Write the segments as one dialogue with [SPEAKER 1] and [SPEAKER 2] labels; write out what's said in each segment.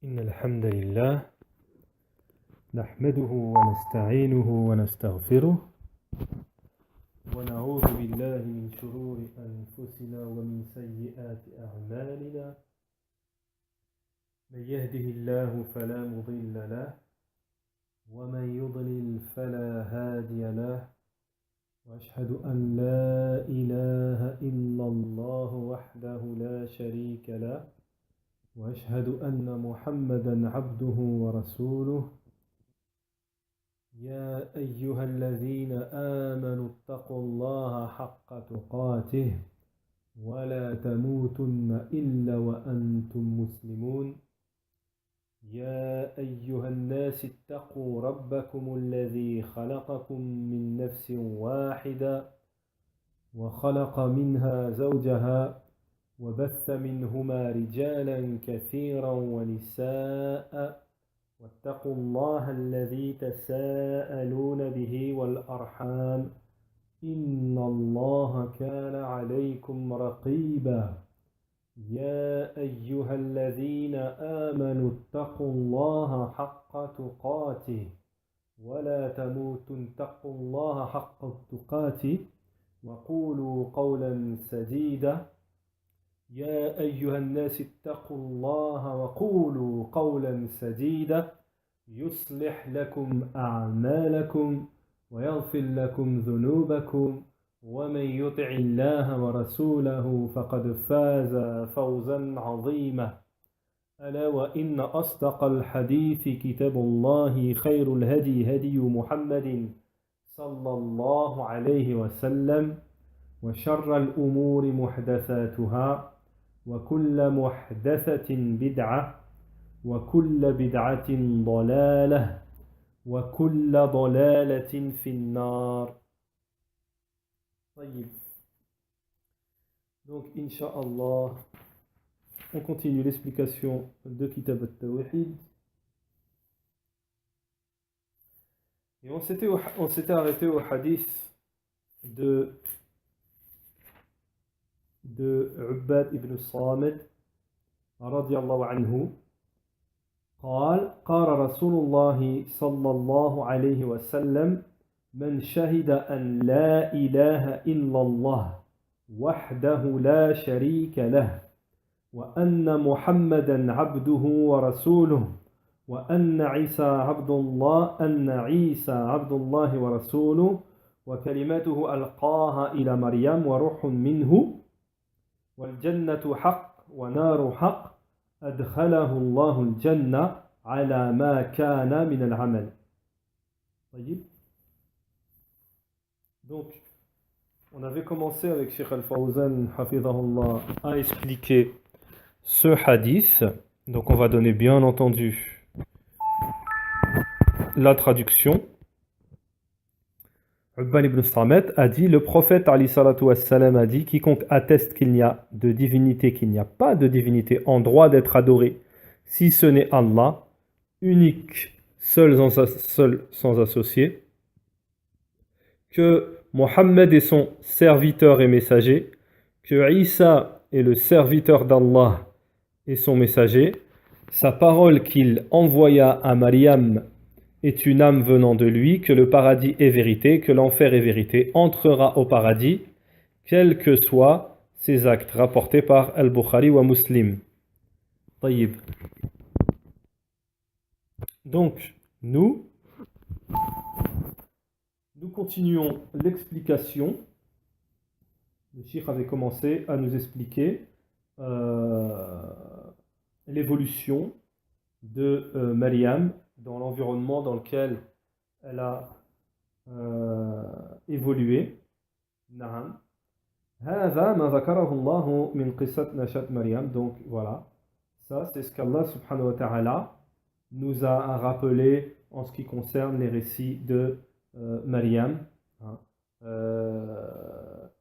[SPEAKER 1] إن الحمد لله نحمده ونستعينه ونستغفره ونعوذ بالله من شرور أنفسنا ومن سيئات أعمالنا من يهده الله فلا مضل له ومن يضلل فلا هادي له وأشهد أن لا إله إلا الله وحده لا شريك له وأشهد أن محمدًا عبده ورسوله يا أيها الذين آمنوا اتقوا الله حق تقاته ولا تموتن إلا وأنتم مسلمون يا أيها الناس اتقوا ربكم الذي خلقكم من نفس واحدة وخلق منها زوجها وبث منهما رجالا كثيرا ونساء واتقوا الله الذي تساءلون به والأرحام إن الله كان عليكم رقيبا يا أيها الذين آمنوا اتقوا الله حق تقاته ولا تموتن اتقوا الله حق تقاته وقولوا قولا سديدا يا أيها الناس اتقوا الله وقولوا قولا سديدا يصلح لكم أعمالكم ويغفر لكم ذنوبكم ومن يطع الله ورسوله فقد فاز فوزا عظيما ألا وإن أصدق الحديث كتاب الله خير الهدي هدي محمد صلى الله عليه وسلم وشر الأمور محدثاتها وكل محدثة بدعة وكل بدعة ضلالة وكل ضلالة في النار. طيب. Donc, Inch'Allah, on continue l'explication de Kitab al-Tawhid. Et on s'était arrêté au hadith de عباد ibn الصامت رضي الله عنه قال رسول الله صلى الله عليه وسلم من شهد أن لا إله إلا الله وحده لا شريك له وأن محمدا عبده ورسوله وأن عيسى عبد الله ورسوله وكلمته ألقاها إلى مريم وروح منه والجنة حق ونار حق أدخله الله الجنة على ما كان من العمل. Donc, on avait commencé avec Cheikh Al-Fawzan Hafidahullah à expliquer ce hadith. Donc, on va donner bien entendu la traduction. Ubban ibn Samet a dit, le prophète Ali salatu wassalam a dit, quiconque atteste qu'il n'y a de divinité, qu'il n'y a pas de divinité en droit d'être adoré, si ce n'est Allah, unique, seul sans associé, que Mohammed est son serviteur et messager, que Isa est le serviteur d'Allah et son messager, sa parole qu'il envoya à Maryam est une âme venant de lui, que le paradis est vérité, que l'enfer est vérité, entrera au paradis, quels que soient ses actes, rapportés par Al-Bukhari ou Muslim. Taïb. Donc, nous continuons l'explication. Le Cheikh avait commencé à nous expliquer l'évolution de Maryam dans l'environnement dans lequel elle a évolué. Na'am. هذا ما ذكره الله من قصة نشأة مريم. Donc voilà, ça c'est ce qu'Allah subhanahu wa ta'ala nous a rappelé en ce qui concerne les récits de Maryam,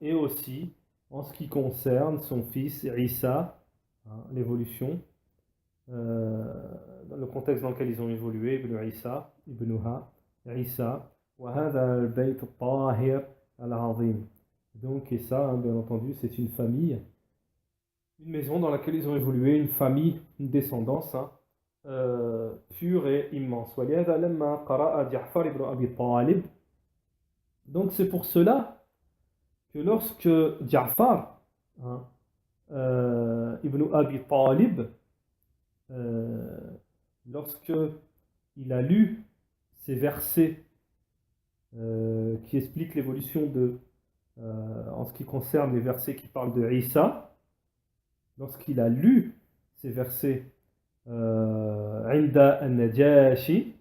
[SPEAKER 1] et aussi en ce qui concerne son fils Isa, l'évolution. Dans le contexte dans lequel ils ont évolué, Ibnuha, Isa, وهذا البيت الطاهر العظيم. Donc, et ça, bien entendu, c'est une famille, une maison dans laquelle ils ont évolué, une famille, une descendance pure et immense. ولهذا لما قرأ جعفر بن أبي طالب. Donc c'est pour cela que lorsque Ja'far, hein, ibn Abi Talib, euh, lorsque il a lu ces versets qui expliquent l'évolution en ce qui concerne les versets qui parlent de Isa, lorsqu'il a lu ces versets Inda al-Najashi,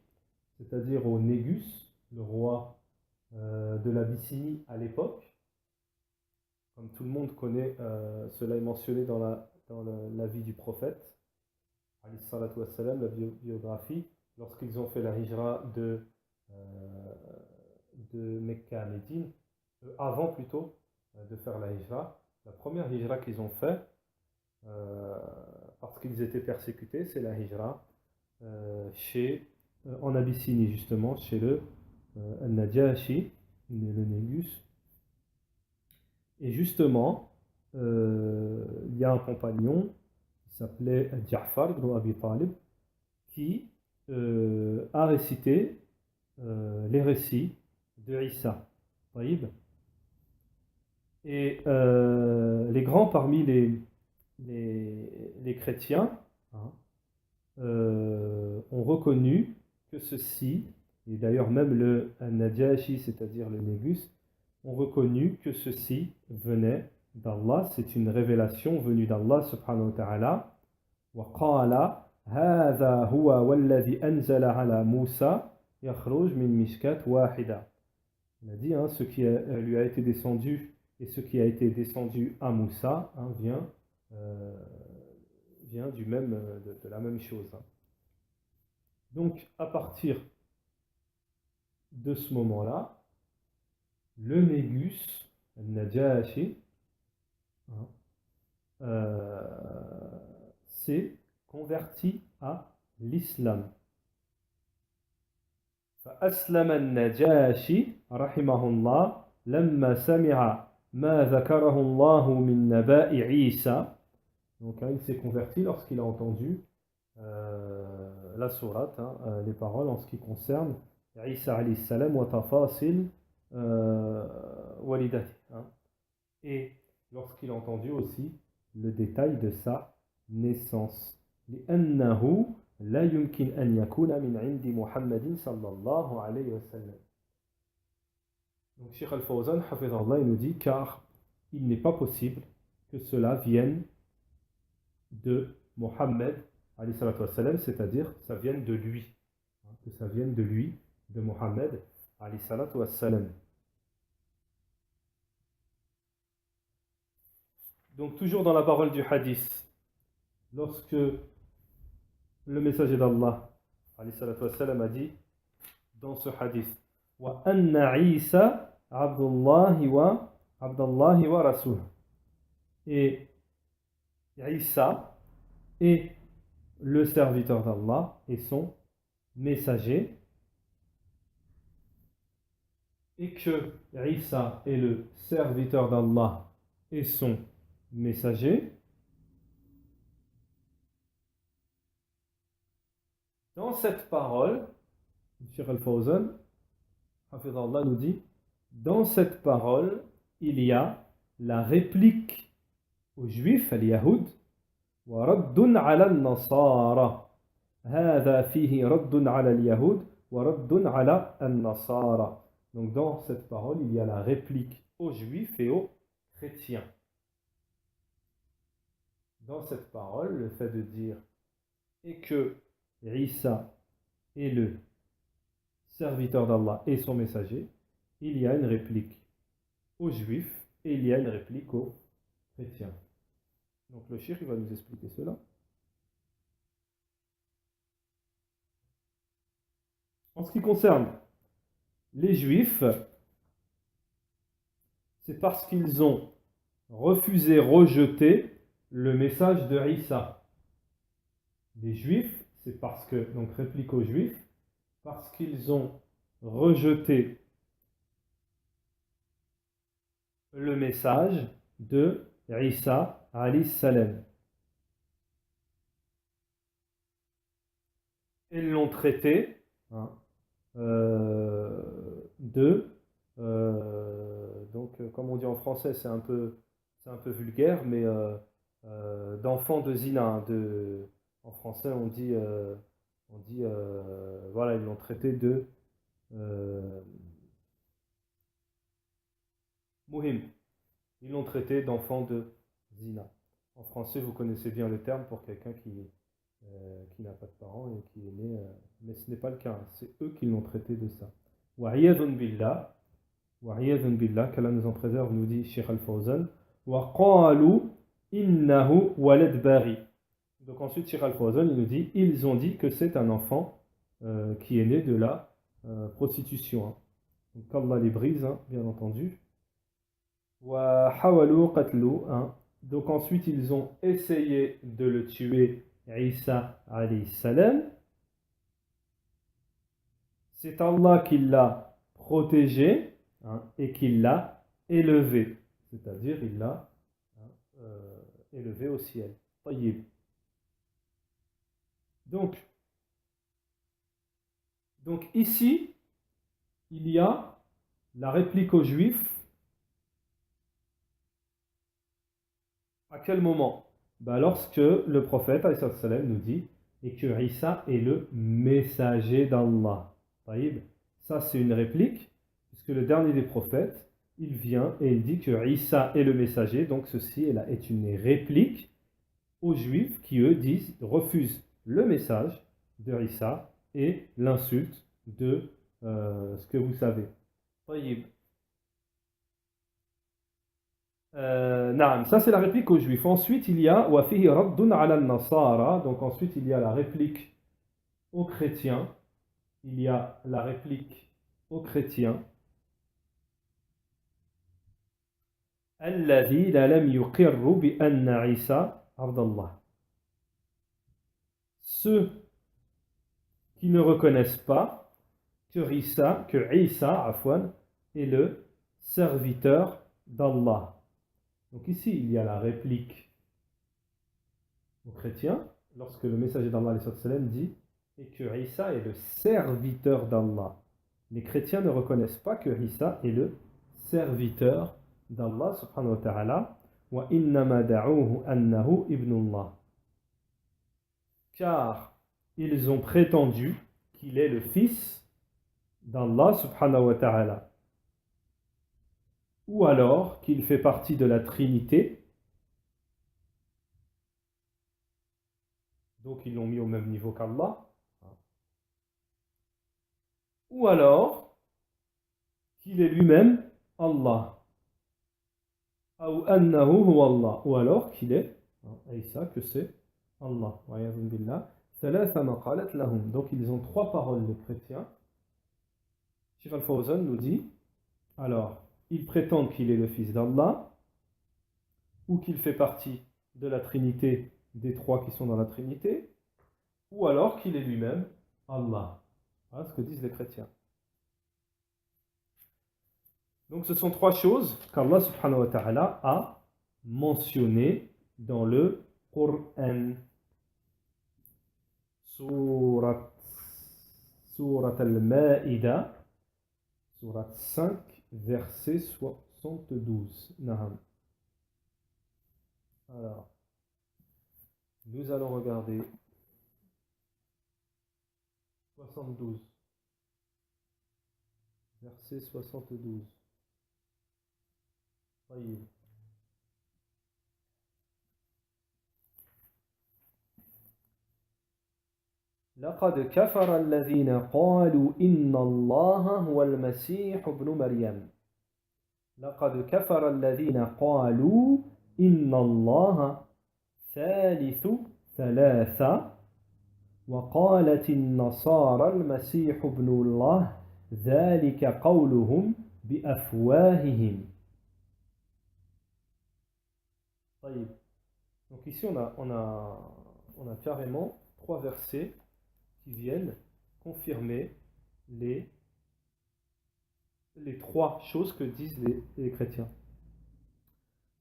[SPEAKER 1] c'est-à-dire au Négus, le roi de l'Abyssinie à l'époque, comme tout le monde connaît, cela est mentionné dans la vie du prophète, alayhi salatu wassalam, la biographie, lorsqu'ils ont fait la hijra de Mecca à Médine, avant plutôt de faire la hijra. La première hijra qu'ils ont fait, parce qu'ils étaient persécutés, c'est la hijra en Abyssinie justement, chez le Al-Najashi, le Négus. Et justement, il y a un compagnon qui s'appelait Ja'far ibn Abi Talib qui a récité les récits de Isa. Et les grands parmi les chrétiens, hein, ont reconnu que ceci, et d'ailleurs même le Najashi, c'est-à-dire le Négus, ont reconnu que ceci venait d'Allah, c'est une révélation venue d'Allah subhanahu wa ta'ala. وقال هذا هو والذي أنزل على موسى يخرج من مشكاة واحدة. Il a dit, hein, ce qui lui a été descendu et ce qui a été descendu à Moussa, hein, vient de la même chose. Hein. Donc, à partir de ce moment-là, le Négus, le Najashi, hein, s'est converti à l'islam. فأسلم النجاشي رحمه الله لما سمع ما ذكره الله من نبأ عيسى. Donc hein, il s'est converti lorsqu'il a entendu la sourate, hein, les paroles en ce qui concerne Isa alayhi salam wa tafasil walidati. Et lorsqu'il a entendu aussi le détail de sa naissance. لأنه لا يمكن أن يكون من عند محمد صلى الله عليه وسلم. Donc Cheikh Al-Fawzan, hafizahullah, il nous dit car il n'est pas possible que cela vienne de Mohammed, alayhi salatu wassalam, c'est-à-dire ça vienne de lui, hein, que ça vienne de lui, de Mohammed, alayhi salatu wassalam. Donc toujours dans la parole du hadith, lorsque le messager d'Allah, alayhi salatu wassalam, a dit dans ce hadith, wa anna Isa abdullahi wa rasul. Et Isa est le serviteur d'Allah et son messager, et que Isa est le serviteur d'Allah et son messager. Dans cette parole, Cheikh Al-Fawzan, hafizahullah, nous dit, dans cette parole, il y a la réplique aux Juifs, al-Yahoud, wa raddun ala al-Nasara. هذا فيه رد على اليهود ورد على النصارى. Donc dans cette parole, il y a la réplique aux Juifs et aux chrétiens. Dans cette parole, le fait de dire et que Isa est le serviteur d'Allah et son messager, il y a une réplique aux Juifs et il y a une réplique aux chrétiens. Donc le cheikh va nous expliquer cela. En ce qui concerne les Juifs, c'est parce qu'ils ont refusé, rejeté le message de Isa. Les Juifs, c'est parce que, donc réplique aux Juifs, parce qu'ils ont rejeté le message de Isa alayhi salam. ils l'ont traité, hein, de, donc comme on dit en français, c'est un peu vulgaire, mais d'enfants de zina, hein, en français on dit voilà, ils l'ont traité de euh, muhim, ils l'ont traité d'enfant de zina. En français, vous connaissez bien le terme pour quelqu'un qui n'a pas de parents et qui est né, mais ce n'est pas le cas, hein. C'est eux qui l'ont traité de ça. Wa'iyadun billah, qu'Allah nous en préserve, nous dit Sheikh Al-Fawzan. Wa qalu innahu walad bari. Donc ensuite, Sheikh Al-Fawzan, il nous dit, ils ont dit que c'est un enfant qui est né de la prostitution, hein. Donc qu'Allah les brise, hein, bien entendu. Wa hawalu qatlu, hein. Donc ensuite, ils ont essayé de le tuer, Isa alayhi salam. C'est Allah qui l'a protégé, hein, et qui l'a élevé. C'est-à-dire, il l'a, hein, élevé au ciel. Tayyib. Donc, donc ici, il y a la réplique aux Juifs. À quel moment? Ben, lorsque le prophète alayhi salam nous dit et que Isa est le messager d'Allah. Taïb. Ça, c'est une réplique, puisque le dernier des prophètes, il vient et il dit que Isa est le messager. Donc ceci est une réplique aux Juifs qui, eux, refusent le message de Isa et l'insulte de ce que vous savez. Taïb. Naam, ça c'est la réplique aux Juifs. Ensuite, il y a وَفِهِ رَدٌّ عَلَى النَّصَارَى. Donc ensuite, il y a la réplique aux chrétiens. Il y a la réplique aux chrétiens. الَّذِينَ لَمْ يُقِرُّوا بِأَنَّ عِيسَى عَبْدَ اللَّهِ. Ceux qui ne reconnaissent pas que Isa afwan, est le serviteur d'Allah. Donc ici, il y a la réplique aux chrétiens, lorsque le messager d'Allah dit et que Isa est le serviteur d'Allah. Les chrétiens ne reconnaissent pas que Isa est le serviteur d'Allah subhanahu wa ta'ala. Wa innama da'uhu annahu ibnullah. Car ils ont prétendu qu'il est le fils d'Allah subhanahu wa ta'ala. Ou alors qu'il fait partie de la Trinité. Donc ils l'ont mis au même niveau qu'Allah. Ou alors qu'il est lui-même Allah. Ou annahu huwa Allah. Ou alors qu'il est Isa, que c'est Allah. Donc ils ont trois paroles, les chrétiens. Sheikh Al-Fawzan nous dit, alors, ils prétendent qu'il est le fils d'Allah, ou qu'il fait partie de la Trinité, des trois qui sont dans la Trinité, ou alors qu'il est lui-même Allah. Voilà ce que disent les chrétiens. Donc ce sont trois choses qu'Allah subhanahu wa ta'ala a mentionnées dans le Coran. Surat al-Ma'ida, surat 5, verset 72. Naham. Alors, nous allons regarder 72. Verset 72. طيب. لقد كفر الذين قالوا إن الله هو المسيح ابن مريم. لقد كفر الذين قالوا إن الله ثالث ثلاثة وقالت النصارى المسيح ابن الله ذلك قولهم بأفواههم. طيب. Donc ici on a carrément trois versets qui viennent confirmer les trois choses que disent les chrétiens.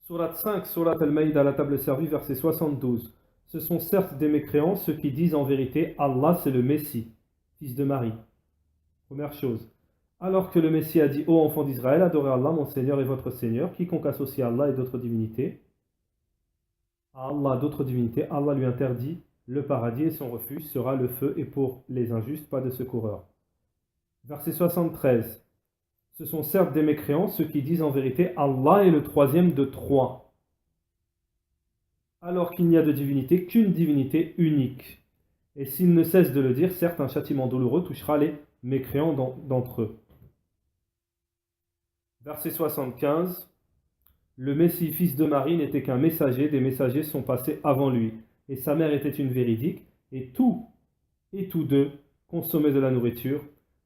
[SPEAKER 1] Surat 5, Surat al-Maïda, la table servie, verset 72. Ce sont certes des mécréants ceux qui disent en vérité Allah c'est le Messie, fils de Marie. Première chose. Alors que le Messie a dit ô enfants d'Israël, adorez Allah, mon Seigneur et votre Seigneur, quiconque associe Allah et d'autres divinités, à Allah d'autres divinités, Allah lui interdit le paradis et son refuge sera le feu et pour les injustes, pas de secoureur. Verset 73. Ce sont certes des mécréants ceux qui disent en vérité Allah est le troisième de trois, alors qu'il n'y a de divinité qu'une divinité unique. Et s'ils ne cessent de le dire, certes un châtiment douloureux touchera les mécréants d'entre eux. Verset 75. Le Messie, fils de Marie, n'était qu'un messager, des messagers sont passés avant lui. Et sa mère était une véridique, et tous deux consommaient de la nourriture.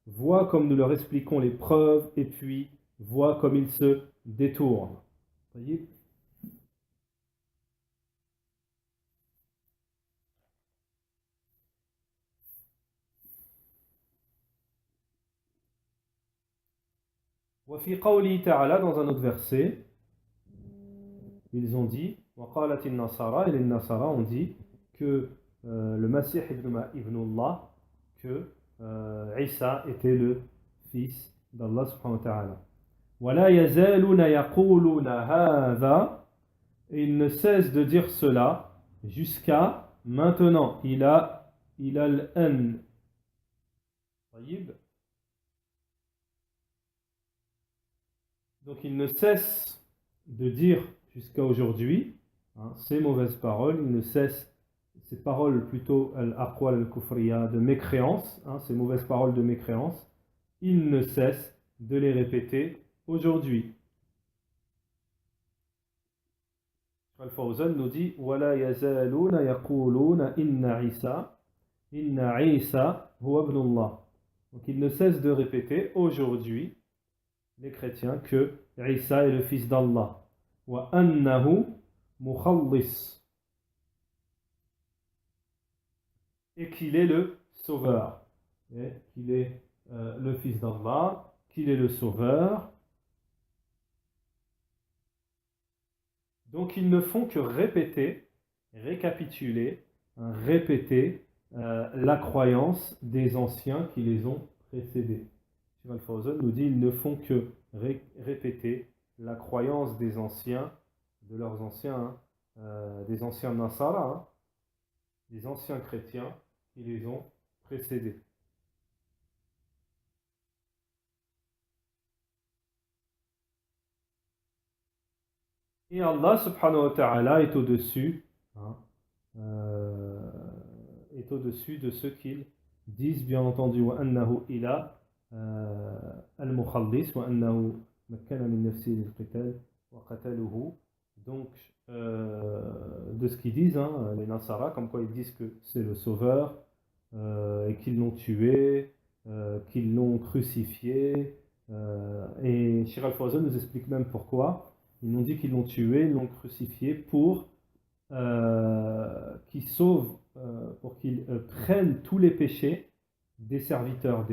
[SPEAKER 1] Vois comme nous leur expliquons les preuves, et puis vois comme ils se détournent. Voyez ? وفي قوله تعالى, dans un autre verset, ils ont dit, وقالت النصارى, et les Nasara ont dit que le Masih ibn Allah, que Isa était le fils d'Allah subhanahu wa ta'ala. ولا يزالون يقولون هذا, et ils ne cessent de dire cela jusqu'à maintenant. Il a l'an. Donc il ne cesse de dire jusqu'à aujourd'hui ces mauvaises paroles, il ne cesse ces paroles plutôt al-aqwal al-kufriya de mécréance, ces mauvaises paroles de mécréance, il ne cesse de les répéter aujourd'hui. Al-Fawzan nous dit وَلَا يَزَالُونَ يَقُولُونَ إِنَّ عِيسَى هُوَ ابْنُ اللَّهِ. Donc il ne cesse de répéter aujourd'hui les chrétiens que Isa est le fils d'Allah. Wa annahu mukhallis. Et qu'il est le sauveur. Et qu'il est le fils d'Allah, qu'il est le sauveur. Donc ils ne font que répéter, récapituler, répéter la croyance des anciens qui les ont précédés. Al-Fawzan nous dit ils ne font que répéter la croyance des anciens, de leurs anciens, des anciens Nasara, des anciens chrétiens qui les ont précédés. Et Allah subhanahu wa ta'ala est au-dessus, est au-dessus de ce qu'ils disent, bien entendu, wa annahu ila al-mukhallis, wa annahu makkana min nafsi al-qital wa qataluhu. Donc, de ce qu'ils disent, les Nasara, comme quoi ils disent que c'est le sauveur, et qu'ils l'ont tué, qu'ils l'ont crucifié. Et Shir al-Fawzan nous explique même pourquoi. Ils nous dit qu'ils l'ont tué, ils l'ont crucifié pour qu'ils sauvent, pour qu'ils prennent tous les péchés des serviteurs,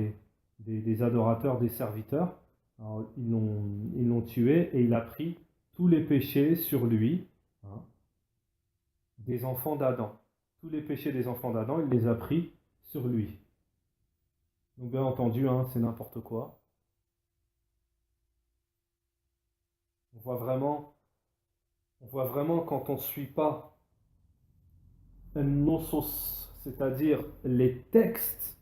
[SPEAKER 1] des adorateurs, des serviteurs. Alors, ils l'ont tué et il a pris tous les péchés sur lui, des enfants d'Adam. Tous les péchés des enfants d'Adam, il les a pris sur lui. Donc bien entendu, c'est n'importe quoi. On voit vraiment quand on ne suit pas un nosos, c'est-à-dire les textes,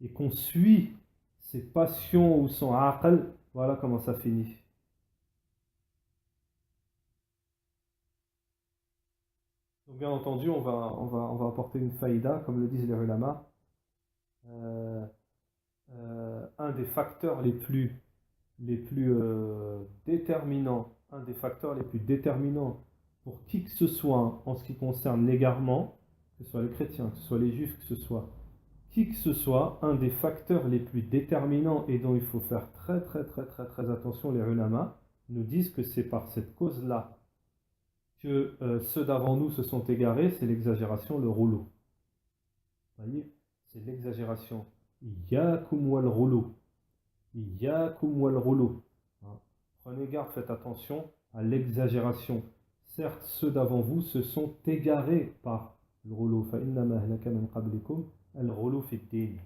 [SPEAKER 1] et qu'on suit ses passions ou son aql, voilà comment ça finit. Donc bien entendu, on va apporter une faïda, comme le disent les ulama. Un des facteurs les plus déterminants, un des facteurs les plus déterminants pour qui que ce soit en ce qui concerne l'égarement, que ce soit les chrétiens, que ce soit les juifs, que ce soit qui que ce soit, un des facteurs les plus déterminants et dont il faut faire très très très très très attention, les ulama nous disent que c'est par cette cause-là que ceux d'avant nous se sont égarés, c'est l'exagération, le rouleau. Vous voyez, c'est l'exagération. Iyyakum wal rouleau. Iyyakum wal rouleau. Prenez garde, faites attention à l'exagération. Certes, ceux d'avant vous se sont égarés par الغلو فإنما أهلك من قبلكم الغلو في الدين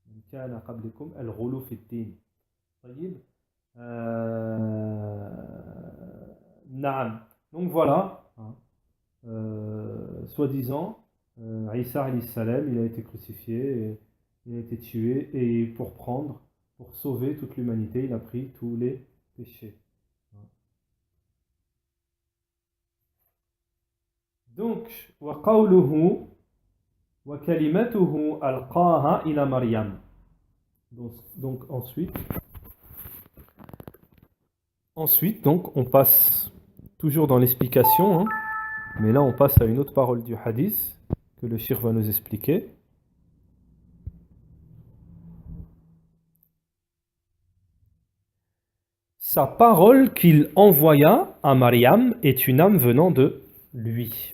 [SPEAKER 1] من كان قبلكم الغلو في الدين طيب نعم donc voilà soi-disant Isa alayhi salam il a été crucifié et il a été tué et pour sauver toute l'humanité il a pris tous les péchés. Donc, وقوله وكلمته ألقاها إلى مريم. Donc ensuite donc on passe toujours dans l'explication, hein, mais là on passe à une autre parole du hadith que le shir va nous expliquer. Sa parole qu'il envoya à Mariam est une âme venant de lui.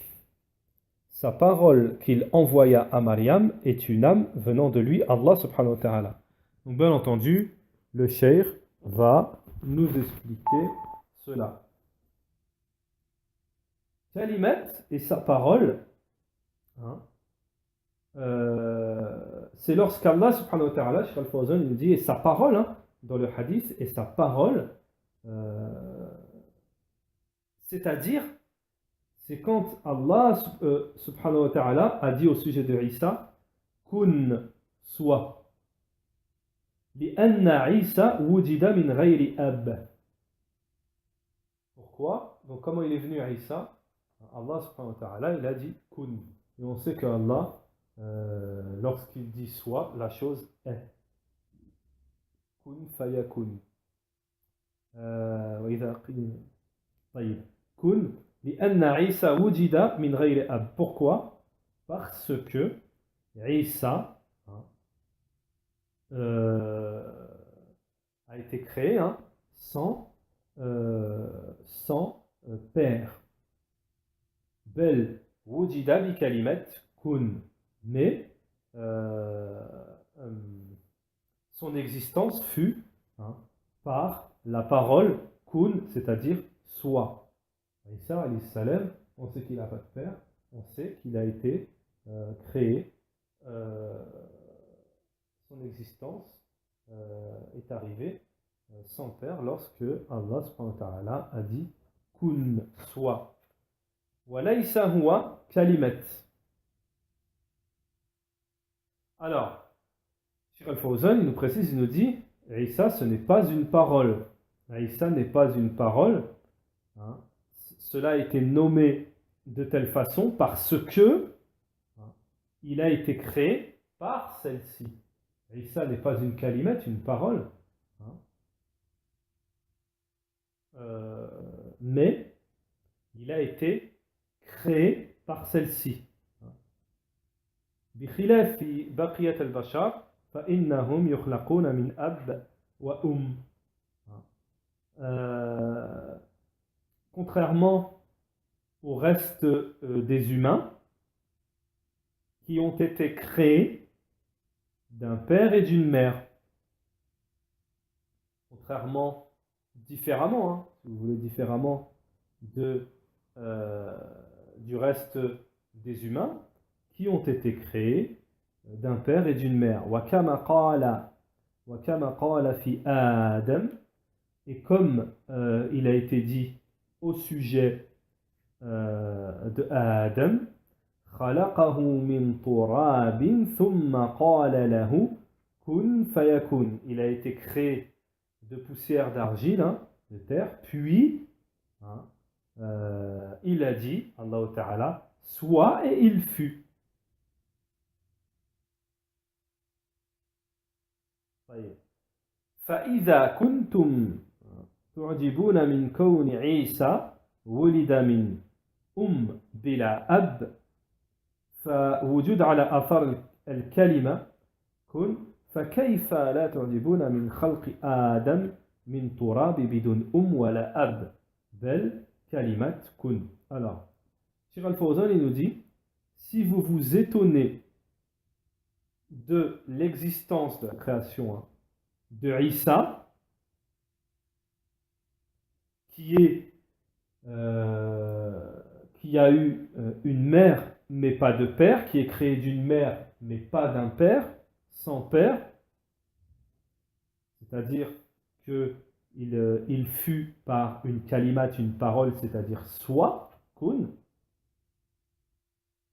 [SPEAKER 1] Sa parole qu'il envoya à Mariam est une âme venant de lui, Allah subhanahu wa ta'ala. Donc bien entendu, le cheikh va nous expliquer cela. Kalimat et sa parole, hein, c'est lorsqu'Allah subhanahu wa ta'ala, Cheikh Al-Fawzan nous dit, et sa parole, hein, dans le hadith, et sa parole, c'est-à-dire, c'est quand Allah subhanahu wa ta'ala a dit au sujet de Isa, kun soit. لأن عيسى وجد من غير أب. Pourquoi? Donc comment il est venu Isa? Allah subhanahu wa ta'ala il a dit kun. Et on sait que Allah lorsqu'il dit soit, la chose est. Kun fayakun. وإذا قيل طيب kun لأن عيسى وجد من غير أب. Pourquoi? Parce que Isa a été créé sans père. Bel wujida bi kalimat kun. Mais son existence fut par la parole kun, c'est-à-dire soit. Isa alayhi salam, on sait qu'il n'a pas de père, on sait qu'il a été créé. Son existence est arrivée sans père lorsque Allah subhanahu wa ta'ala a dit kun soit. Walaysa huwa kalimat. Alors, Cheikh Al-Fawzan il nous précise, il nous dit Isa ce n'est pas une parole. Isa n'est pas une parole. Hein. Cela a été nommé de telle façon parce que il a été créé par celle-ci. Isa n'est pas une kalimat, une parole, mais il a été créé par celle-ci. بخلاف بقية البشر فإنهم يخلقون من أب وأم. Contrairement au reste des humains qui ont été créés d'un père et d'une mère. Contrairement, différemment, si vous voulez, différemment du reste des humains qui ont été créés d'un père et d'une mère. وَكَمَا قَالَ فِي آدَمَ. Et comme il a été dit au sujet de Adam, خلقه من تراب ثم قال له كن فيكون. Il a été créé de poussière d'argile, de terre, puis il a dit, Allah Ta'ala, soit et il fut. فإذا كنتم تعجبون من كون عيسى ولد من بلا أب فوجود على أثر الكلمة كن فكيف لا تعجبون من خلق آدم من تراب بدون ولا أب بل كلمة كن. Alors, Cheikh Al-Fawzan il nous dit, si vous vous étonnez de l'existence de la création de Isa, qui a eu une mère mais pas de père, qui est créé d'une mère mais pas d'un père, sans père, c'est-à-dire que il fut par une kalimat, une parole, c'est-à-dire soit, kun.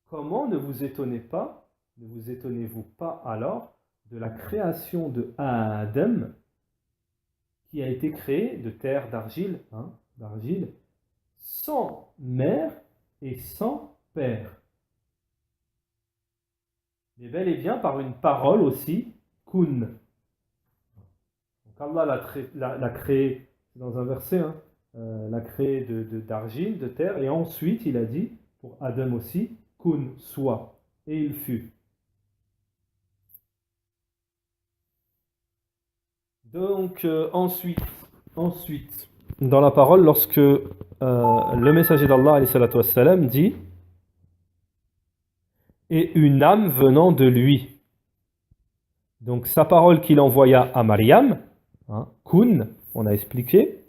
[SPEAKER 1] Comment ne vous étonnez-vous pas alors de la création de Adam, qui a été créé de terre, d'argile, d'argile, sans mère et sans père. Mais bel et bien par une parole aussi, kun. Donc Allah l'a créé, dans un verset, l'a créé d'argile, de terre, et ensuite il a dit, pour Adam aussi, kun, soit, et il fut. Donc ensuite, dans la parole, lorsque le messager d'Allah alayhi salatu wassalam, dit et une âme venant de lui. Donc sa parole qu'il envoya à Mariam, kun, on a expliqué,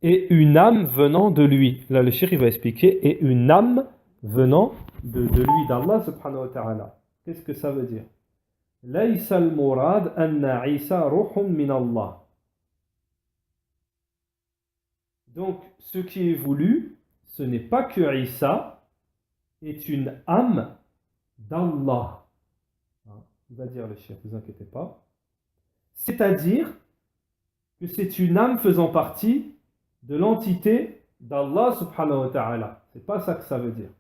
[SPEAKER 1] et une âme venant de lui. Là le cheikh va expliquer et une âme venant de lui, d'Allah subhanahu wa ta'ala. Qu'est-ce que ça veut dire? Laysa al-murad anna Isa ruhun min Allah. Donc, ce qui est voulu, ce n'est pas que Isa est une âme d'Allah. Il va dire le chef, ne vous inquiétez pas. C'est-à-dire que c'est une âme faisant partie de l'entité d'Allah subhanahu wa ta'ala. C'est pas ça que ça veut dire.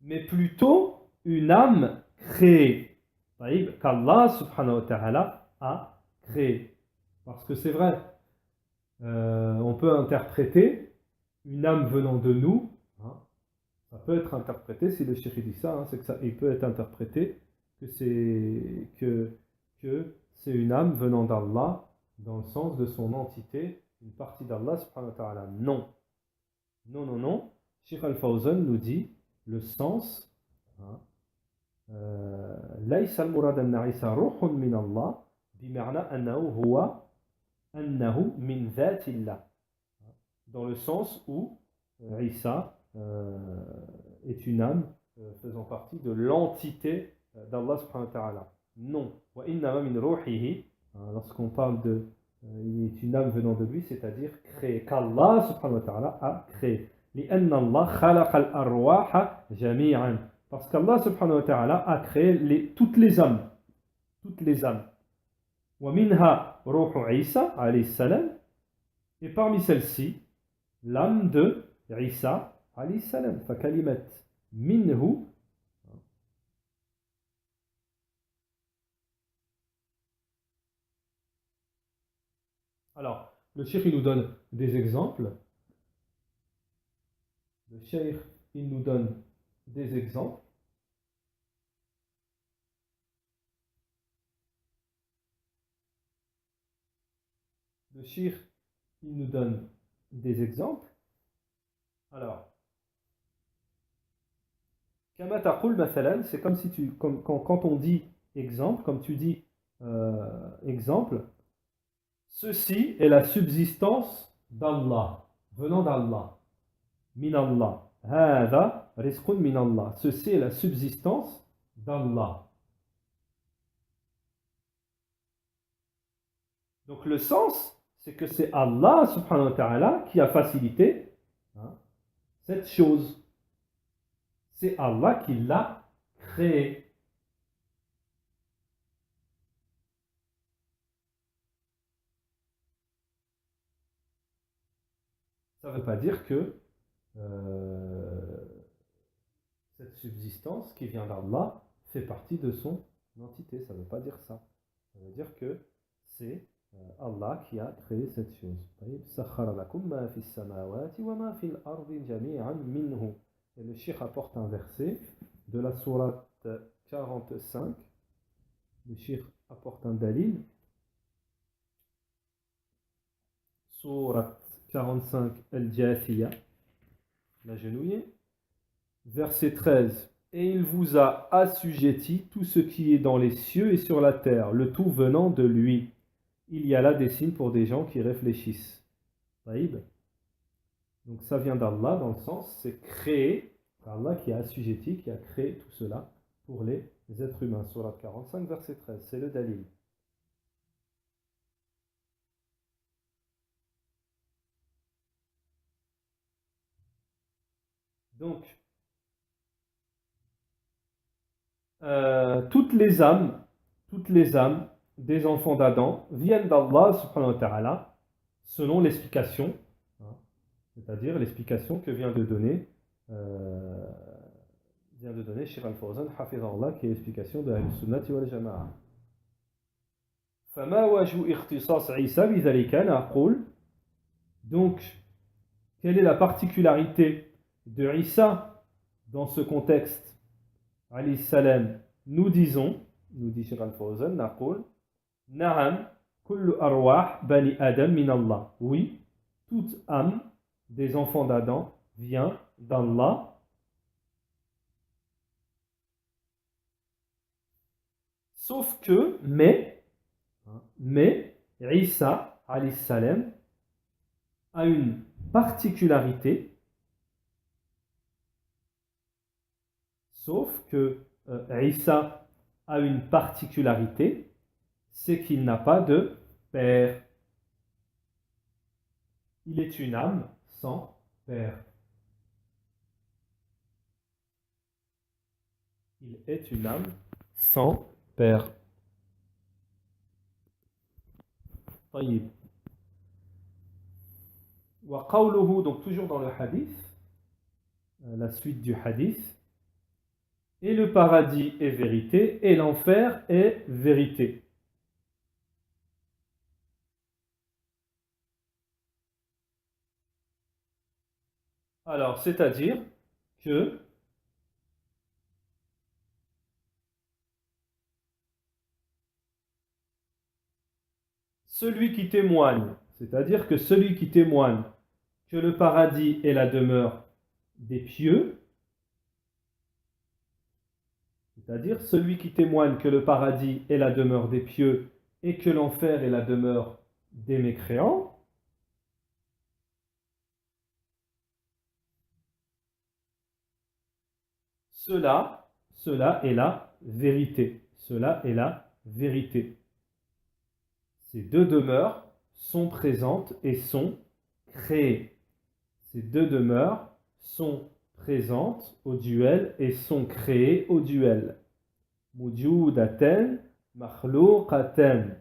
[SPEAKER 1] Mais plutôt une âme créée. Qu'Allah subhanahu wa ta'ala a créé. Parce que c'est vrai, on peut interpréter une âme venant de nous, ça peut être interprété, si le cheikh dit ça, c'est que ça, il peut être interprété que c'est une âme venant d'Allah dans le sens de son entité, une partie d'Allah subhanahu wa ta'ala. Non. Non, non, non. Cheikh Al-Fawzan nous dit le sens ليس المراد أن عيسى روح من الله بمعنى أنه من ذات الله, dans le sens où Isa est une âme faisant partie de l'entité d'Allah subhanahu wa ta'ala. Non. Lorsqu'on parle de il est une âme venant de lui, c'est-à-dire créé, qu'Allah subhanahu wa ta'ala a créé. Parce qu'Allah subhanahu wa ta'ala a créé toutes les âmes. Toutes les âmes. وَمِنْهَا رُوحُ Isa alayhi salam. Et parmi celles-ci, l'âme de Isa alayhi salam. فَكَلِمَةْ مِنْهُ. Alors, le cheikh il nous donne des exemples. Le cheikh il nous donne des exemples. Le cheikh il nous donne des exemples. Alors, كما تقول مثلا, c'est comme si quand on dit exemple, comme tu dis exemple, ceci est la subsistance d'Allah, venant d'Allah. Min Allah. Hada rizqun min Allah. Ceci est la subsistance d'Allah. Donc le sens, c'est que c'est Allah subhanahu wa ta'ala qui a facilité cette chose. C'est Allah qui l'a créé. Ça ne veut pas dire que cette subsistance qui vient d'Allah fait partie de son entité. Ça ne veut pas dire ça. Ça veut dire que c'est Allah qui a créé cette chose. Et le cheikh apporte un verset de la sourate 45. Le cheikh apporte un dalil. Sourate 45 Al-Jathiyah, l'agenouillé. Verset 13. Et il vous a assujetti tout ce qui est dans les cieux et sur la terre, le tout venant de lui. Il y a là des signes pour des gens qui réfléchissent. Taïb. Donc ça vient d'Allah dans le sens, c'est créé, c'est Allah qui a assujetti, qui a créé tout cela pour les êtres humains. Sourate 45, verset 13, c'est le dalil. Donc, toutes les âmes des enfants d'Adam viennent d'Allah subhanahu wa ta'ala selon l'explication, hein, c'est-à-dire l'explication que euh, vient de donner Sheikh Al-Fawzan, Hafizahullah, qui est l'explication de Ahl-Sunnati wal Jama'a. فما وجه اختصاص عيسى بذلك نقول. Donc, quelle est la particularité de Isa dans ce contexte? Alayhi salam, nous disons, nous dit Sheikh Al-Fawzan, naqul, Na'am, kullu arwah bani Adam min Allah. Oui, toute âme des enfants d'Adam vient d'Allah. Sauf que, mais, Isa, alayhi salam, a une particularité, sauf que Isa a une particularité, c'est qu'il n'a pas de père. Il est une âme sans père. Il est une âme sans père. طيب. وقوله, donc toujours dans le hadith, la suite du hadith, et le paradis est vérité, et l'enfer est vérité. Alors, c'est-à-dire que celui qui témoigne, c'est-à-dire que celui qui témoigne que le paradis est la demeure des pieux, c'est-à-dire celui qui témoigne que le paradis est la demeure des pieux et que l'enfer est la demeure des mécréants, cela est la vérité. Cela est la vérité. Ces deux demeures sont présentes et sont créées. Ces deux demeures sont présentes au duel et sont créées au duel. Mujudatan, makhlouqatan,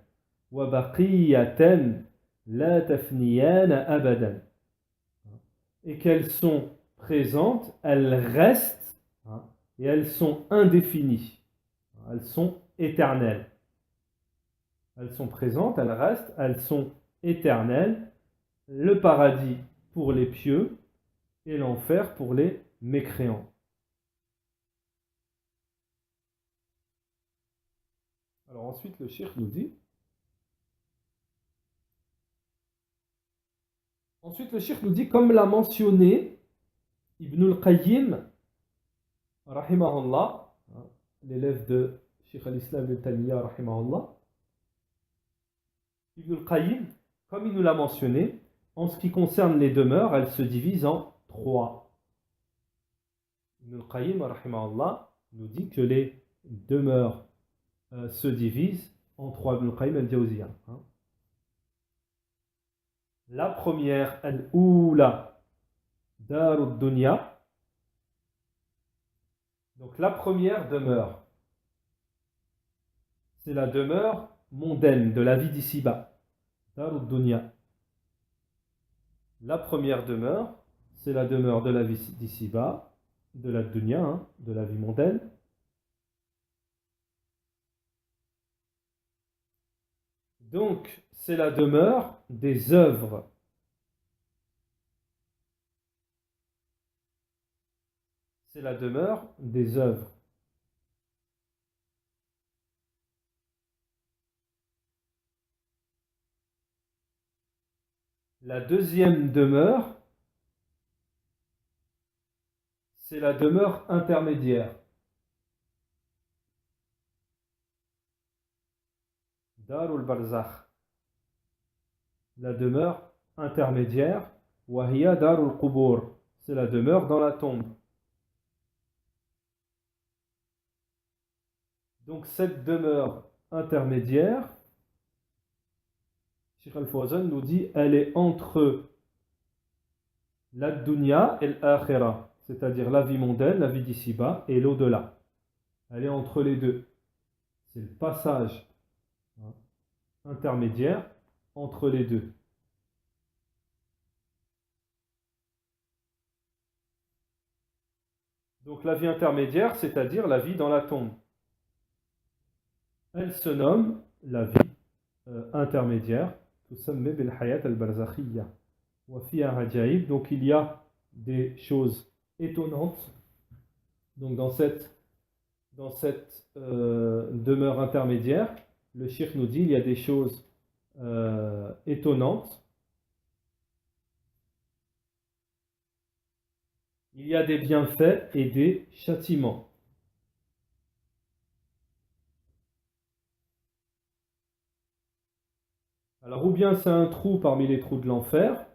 [SPEAKER 1] wa baqiyatan, la tafniyan abadan. Et qu'elles sont présentes, elles restent, hein, et elles sont indéfinies. Elles sont éternelles. Elles sont présentes, elles restent, elles sont éternelles. Le paradis pour les pieux et l'enfer pour les mécréants. Alors ensuite le cheikh nous dit, comme l'a mentionné Ibn al-Qayyim, rahimahullah, l'élève de Cheikh al-Islam ibn Taymiyyah, rahimahullah, Ibn al-Qayyim, comme il nous l'a mentionné, en ce qui concerne les demeures, elles se divisent en trois. Ibn al-Qayyim, rahimahullah, nous dit que les demeures se divisent en trois. Ibn al-Qayyim al-Jawziyya. La première, al-Oula, Darud Dunya. Donc la première demeure, c'est la demeure mondaine de la vie d'ici-bas. Darud Dunya. La première demeure, c'est la demeure de la vie d'ici-bas, de la dunya, hein, de la vie mondaine. Donc, c'est la demeure des œuvres. C'est la demeure des œuvres. La deuxième demeure, c'est la demeure intermédiaire. Darul Barzakh. La demeure intermédiaire, وهي دار القبور, c'est la demeure dans la tombe. Donc cette demeure intermédiaire, Cheikh Al-Fawzan nous dit, elle est entre la dunya et l'akhira, c'est-à-dire la vie mondaine, la vie d'ici-bas et l'au-delà. Elle est entre les deux. C'est le passage intermédiaire entre les deux. Donc la vie intermédiaire, c'est-à-dire la vie dans la tombe. Elle se nomme la vie intermédiaire, تسمى بالحياة البرزخية. وفيها عجائب. Donc il y a des choses étonnantes. Donc dans cette demeure intermédiaire, le cheikh nous dit il y a des choses étonnantes. Il y a des bienfaits et des châtiments. Alors ou bien c'est un trou parmi les trous de l'enfer,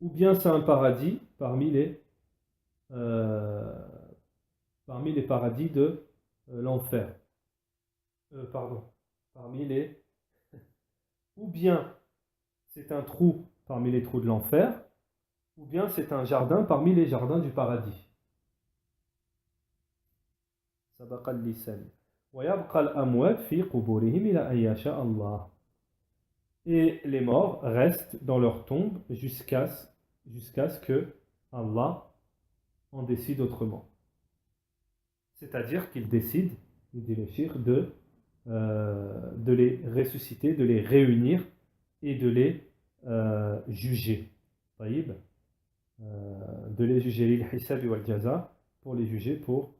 [SPEAKER 1] ou bien c'est un paradis parmi les paradis de l'enfer. Pardon, parmi les... Ou bien c'est un trou parmi les trous de l'enfer, ou bien c'est un jardin parmi les jardins du paradis. سبق اللسان ويبقى الأموات في قبورهم إلى أن يشاء الله. Et les morts restent dans leur tombe jusqu'à ce que Allah en décide autrement. C'est-à-dire qu'il décide, nous dit le cheikh, de les ressusciter, de les réunir et de les juger. طيب, de les juger, l'hisab wal jaza, pour les juger, pour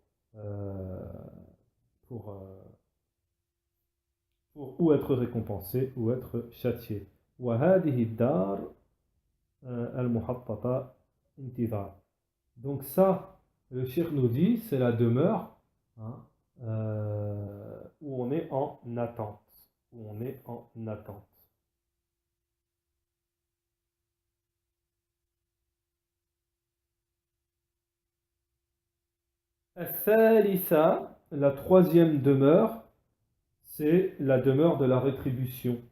[SPEAKER 1] ou être récompensé ou être châtié. وهذه الدار المحطة انتظار. Donc ça, le cheikh nous dit, c'est la demeure où on est en attente. Où on est en attente. الثالثة, la troisième demeure, c'est la demeure de la rétribution.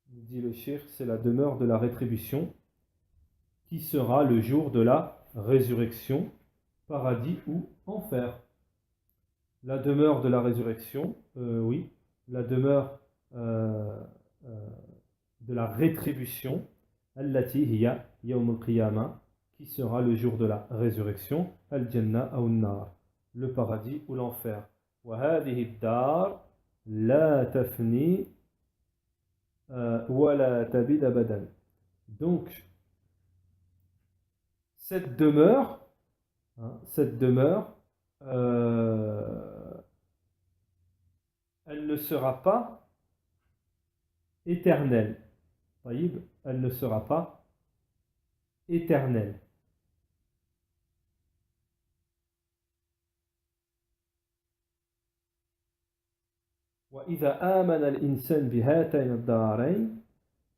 [SPEAKER 1] Dit le cheikh, c'est la demeure de la rétribution qui sera le jour de la résurrection, paradis ou enfer. La demeure de la résurrection, oui, la demeure de la rétribution, allati hiya yawm al-qiyamah, qui sera le jour de la résurrection, al-jannah ou nar, le paradis ou l'enfer. Wa hadhihi ad-dar la tafni wa la tabid abadan. Donc cette demeure, elle ne sera pas éternelle. Elle ne sera pas éternelle.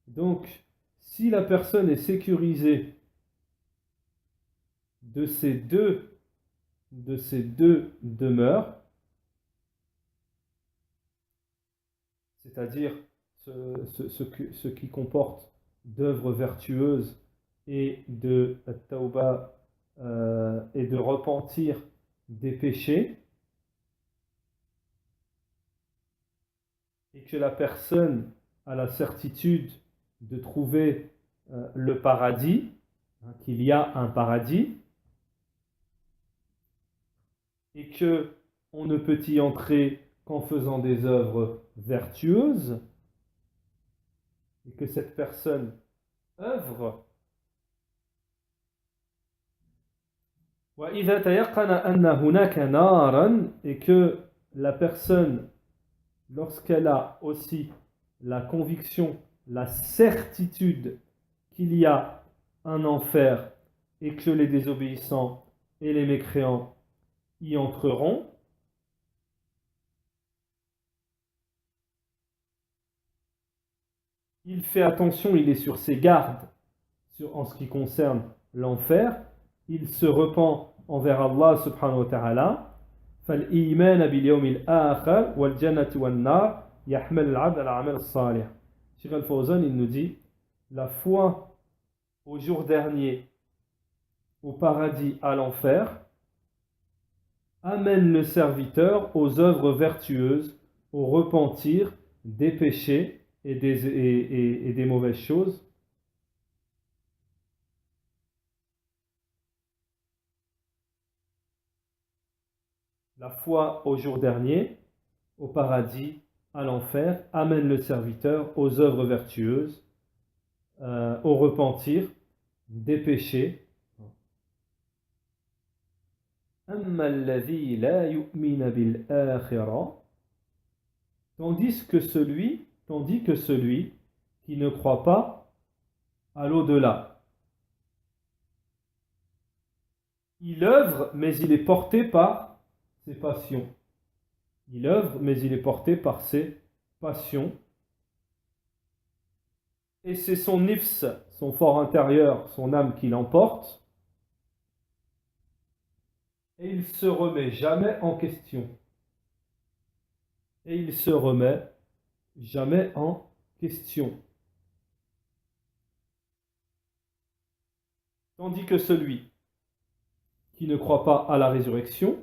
[SPEAKER 1] Donc, si la personne est sécurisée de ces deux demeures, c'est-à-dire ce qui comporte d'œuvres vertueuses et de tauba et de repentir des péchés, et que la personne a la certitude de trouver le paradis, qu'il y a un paradis, et que on ne peut y entrer qu'en faisant des œuvres vertueuses, et que cette personne œuvre. وإذا تيقن أن هناك نارا, et que la personne, lorsqu'elle a aussi la conviction, la certitude qu'il y a un enfer et que les désobéissants et les mécréants y entreront, il fait attention, il est sur ses gardes en ce qui concerne l'enfer, il se repent envers Allah subhanahu wa ta'ala. فالإيمان باليوم الآخر والجنة والنار يحمل العبد على العمل الصالح. Cheikh Al-Fawzan, il nous dit la foi au jour dernier, au paradis, à l'enfer, amène le serviteur aux œuvres vertueuses, au repentir des péchés et des mauvaises choses. La foi au jour dernier, au paradis, à l'enfer, amène le serviteur aux œuvres vertueuses, au repentir des péchés. أما الذي لا يؤمن بالآخرة tandis que celui qui ne croit pas à l'au-delà. Il œuvre, mais il est porté par ses passions. Il œuvre, mais il est porté par ses passions. Et c'est son nifs, son fort intérieur, son âme qui l'emporte. Et il se remet jamais en question. Et il se remet jamais en question. Tandis que celui qui ne croit pas à la résurrection,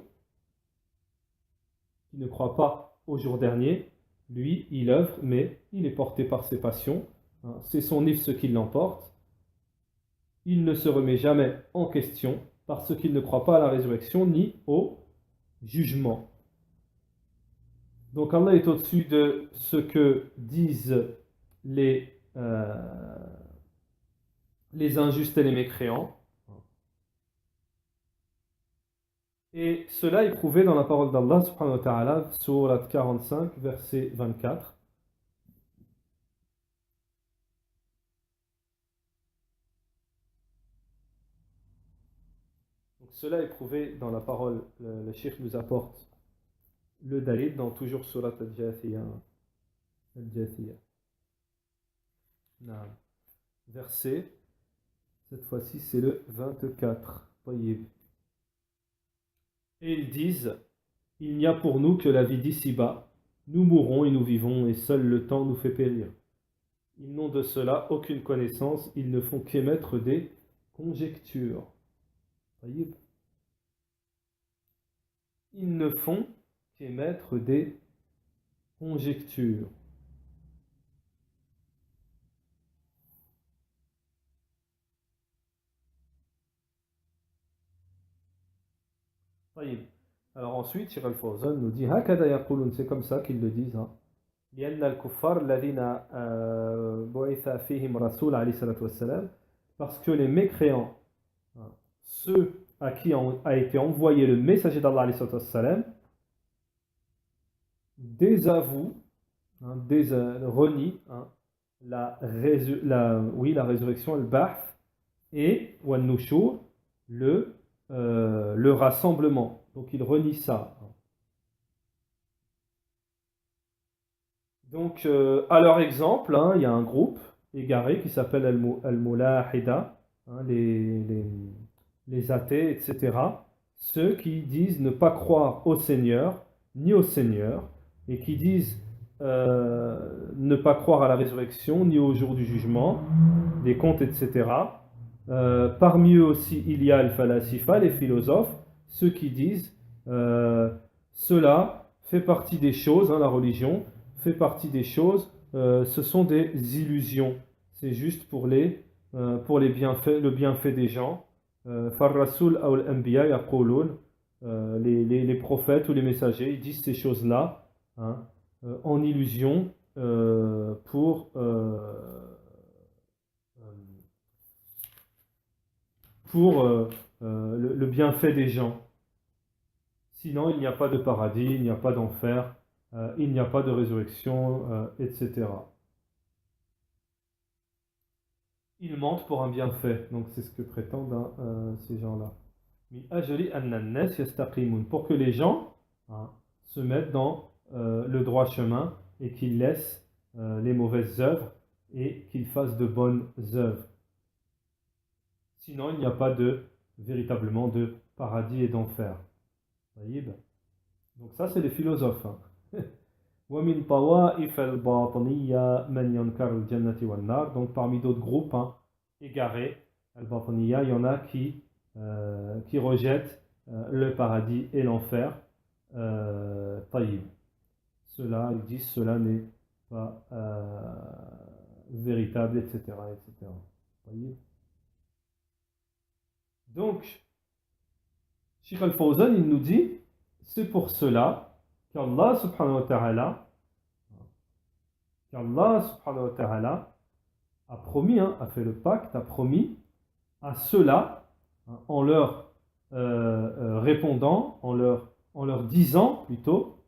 [SPEAKER 1] qui ne croit pas au jour dernier, lui, il œuvre, mais il est porté par ses passions. C'est son nifs qui l'emporte. Il ne se remet jamais en question parce qu'il ne croit pas à la résurrection ni au jugement. Donc Allah est au-dessus de ce que disent les injustes et les mécréants. Et cela est prouvé dans la parole d'Allah subhanahu wa ta'ala, sourate 45, verset 24. Donc cela est prouvé dans la parole, le cheikh nous apporte le dalil dans toujours sourate al-Jathiyah. Verset, cette fois-ci c'est le 24. Et ils disent, il n'y a pour nous que la vie d'ici-bas, nous mourrons et nous vivons, et seul le temps nous fait périr. Ils n'ont de cela aucune connaissance, ils ne font qu'émettre des conjectures. Ils ne font qu'émettre des conjectures. Alors ensuite, Cheikh Al-Fawzan nous dit c'est comme ça qu'ils le disent. لأن الكفار الذين بعث فيهم رسول عليه الصلاة والسلام, parce que les mécréants, ceux à qui a été envoyé le messager d'Allah عليه الصلاة والسلام, désavouent, renient la résurrection, le ba'th, et wan-nushur, le rassemblement. Donc il renie ça. Donc à leur exemple, il y a un groupe égaré qui s'appelle Al-Mulahida, les athées, etc. Ceux qui disent ne pas croire au Seigneur, ni au Seigneur, et qui disent ne pas croire à la résurrection, ni au jour du jugement, des comptes, etc. Parmi eux aussi, il y a al-falasifa, les philosophes, ceux qui disent cela fait partie des choses, la religion fait partie des choses, ce sont des illusions, c'est juste pour les bienfaits, le bienfait des gens. Farrasul aw al-anbiya yaqulun, les prophètes ou les messagers, ils disent ces choses-là en illusion pour le bienfait des gens. Sinon, il n'y a pas de paradis, il n'y a pas d'enfer, il n'y a pas de résurrection, etc. Ils mentent pour un bienfait, donc c'est ce que prétendent ces gens-là. Pour que les gens se mettent dans le droit chemin et qu'ils laissent les mauvaises œuvres et qu'il fasse de bonnes œuvres. Sinon, il n'y a pas véritablement de paradis et d'enfer. Donc ça, c'est les philosophes. وَمِنْ طَوَائِفَ الْبَاطِنِيَّةِ مَنْ يَنْكَرُ الْجَنَّةِ وَالنَّارِ. Donc parmi d'autres groupes égarés, al-Batiniyya, il y en a qui rejettent le paradis et l'enfer. Taïb. Cela, ils disent, cela n'est pas véritable, etc. etc. Donc, Sheikh Al-Fawzan, il nous dit, c'est pour cela qu'Allah subhanahu wa ta'ala a promis, a fait le pacte, a promis à ceux-là, en leur répondant, en leur disant plutôt,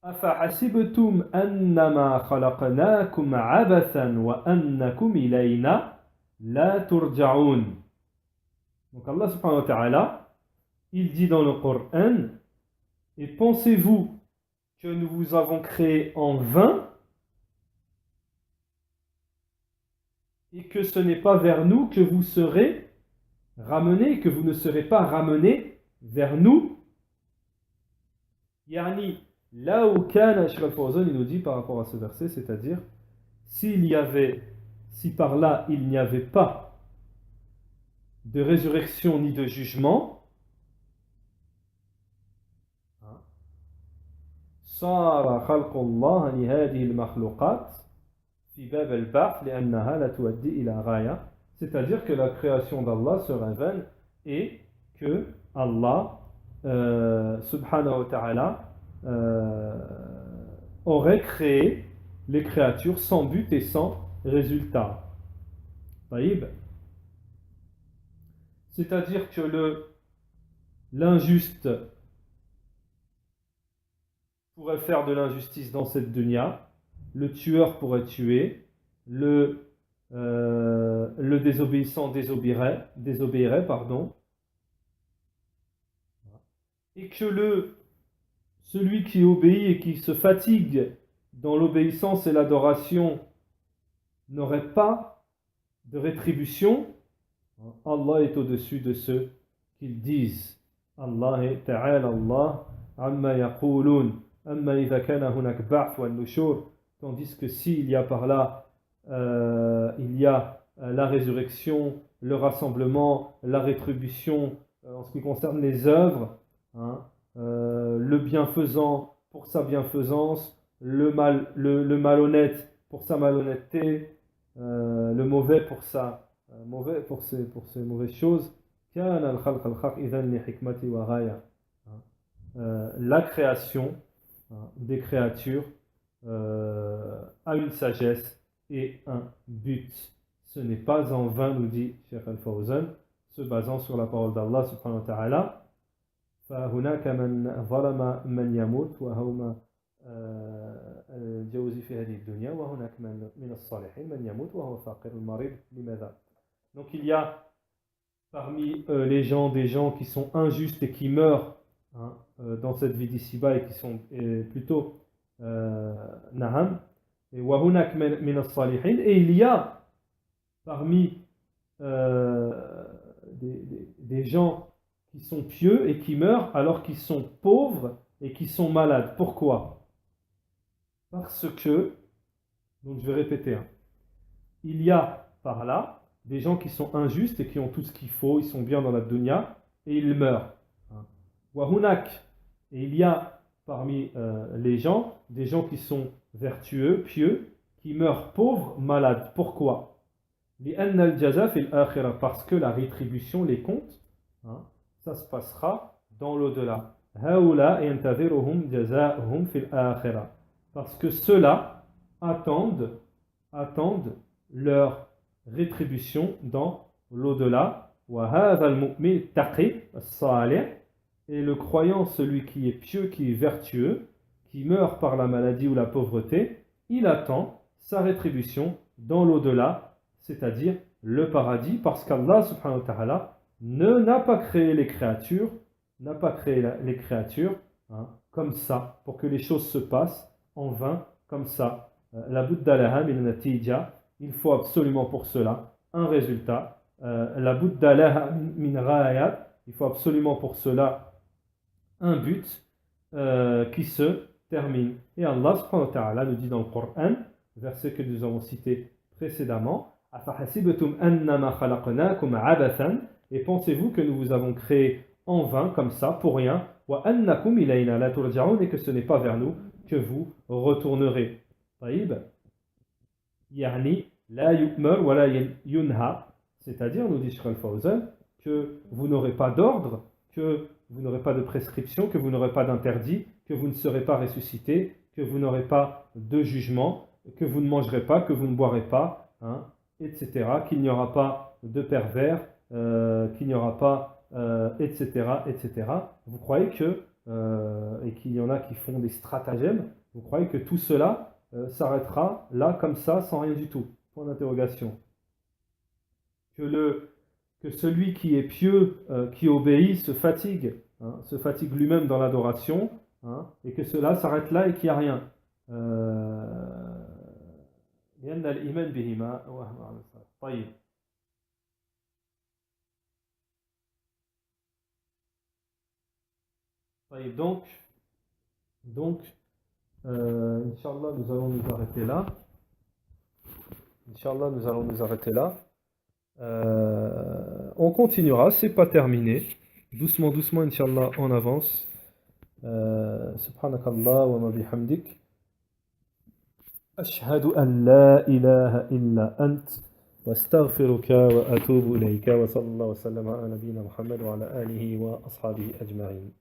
[SPEAKER 1] أَفَحَسِبْتُمْ أَنَّمَا خَلَقْنَاكُمْ عَبَثًا وَأَنَّكُمْ إِلَيْنَا لَا تُرْجَعُونَ. Donc Allah subhanahu wa ta'ala, il dit dans le Coran, et pensez-vous que nous vous avons créé en vain et que ce n'est pas vers nous que vous serez ramenés, que vous ne serez pas ramenés vers nous. Yani, là où Kana Sheikh Al-Fawzan, il nous dit par rapport à ce verset, c'est-à-dire, si par là il n'y avait pas de résurrection ni de jugement, صار خلق الله لهذه المخلوقات في باب البعث لأنها لا تؤدي إلى غاية. C'est-à-dire que la création d'Allah serait vaine et que Allah subhanahu wa ta'ala aurait créé les créatures sans but et sans résultat. Taïb. C'est-à-dire que l'injuste pourrait faire de l'injustice dans cette dunya, le tueur pourrait tuer, le désobéissant désobéirait, et que celui qui obéit et qui se fatigue dans l'obéissance et l'adoration n'aurait pas de rétribution. Allah est au-dessus de ceux qu'ils disent. Allah est ta'ala Allah amma yaqulun amma idha kana hunak ba'th wal nushur. Tandis que s'il y a par là il y a la résurrection, le rassemblement, la rétribution en ce qui concerne les œuvres, le bienfaisant pour sa bienfaisance, le malhonnête pour sa malhonnêteté, le mauvais pour ses mauvaises choses. La création des créatures a une sagesse et un but. Ce n'est pas en vain, nous dit Cheikh Al-Fawzan, se basant sur la parole d'Allah subhanahu wa ta'ala. فهناك من ظلم من يموت وهو الجوز في هذه الدنيا وهناك من الصالحين من يموت وهو فقير المريض لماذا. Donc il y a parmi les gens des gens qui sont injustes et qui meurent dans cette vie d'ici-bas et qui sont plutôt naham, et وهناك من الصالحين, et il y a parmi des gens qui sont pieux et qui meurent alors qu'ils sont pauvres et qui sont malades. Pourquoi? Parce que, donc je vais répéter, il y a par là des gens qui sont injustes et qui ont tout ce qu'il faut, ils sont bien dans la dunya et ils meurent. Wahunak, et il y a parmi les gens des gens qui sont vertueux, pieux, qui meurent pauvres, malades. Pourquoi? Parce que la rétribution, les comptes, ça se passera dans l'au-delà. Parce que ceux-là attendent leur rétribution dans l'au-delà. Et le croyant, celui qui est pieux, qui est vertueux, qui meurt par la maladie ou la pauvreté, il attend sa rétribution dans l'au-delà, c'est-à-dire le paradis, parce qu'Allah subhanahu wa ta'ala n'a pas créé les créatures, comme ça, pour que les choses se passent en vain, comme ça, la budda laha min natija, il faut absolument pour cela un résultat. La budda laha min ghayat, il faut absolument pour cela un but qui se termine. Et Allah subhanahu wa ta'ala nous dit dans le Coran, verset que nous avons cité précédemment, أَفَحَسِبْتُمْ أَنَّمَا خَلَقْنَاكُمْ عَبَثًا, et pensez-vous que nous vous avons créé en vain, comme ça, pour rien, وَأَنَّكُمْ إِلَيْنَا لَا تُرْجَعُونَ, et que ce n'est pas vers nous que vous retournerez. طيب. يعني لا يؤمر ولا ينهى, c'est-à-dire, nous dit Shaykh al-Fawzan, que vous n'aurez pas d'ordre, que vous n'aurez pas de prescription, que vous n'aurez pas d'interdit, que vous ne serez pas ressuscité, que vous n'aurez pas de jugement, que vous ne mangerez pas, que vous ne boirez pas, hein, etc., qu'il n'y aura pas de pervers, qu'il n'y aura pas, etc., etc. Vous croyez que, et qu'il y en a qui font des stratagèmes, vous croyez que tout cela s'arrêtera là, comme ça, sans rien du tout? Point d'interrogation. Que celui qui est pieux, qui obéit, se fatigue, hein, se fatigue lui-même dans l'adoration, hein, et que cela s'arrête là et qu'il n'y a rien. لأن الإيمان بهما وهم على الصلاة. طيب. طيب, donc Inch'Allah, nous allons nous arrêter là. Inch'Allah, nous allons nous arrêter là. On continuera, c'est pas terminé. Doucement, doucement, Inch'Allah, on avance. Subhanakallah wa ma bihamdik. أشهد أن لا إله إلا أنت واستغفرك وأتوب إليك وصلى الله وسلم على نبينا محمد وعلى آله وأصحابه أجمعين.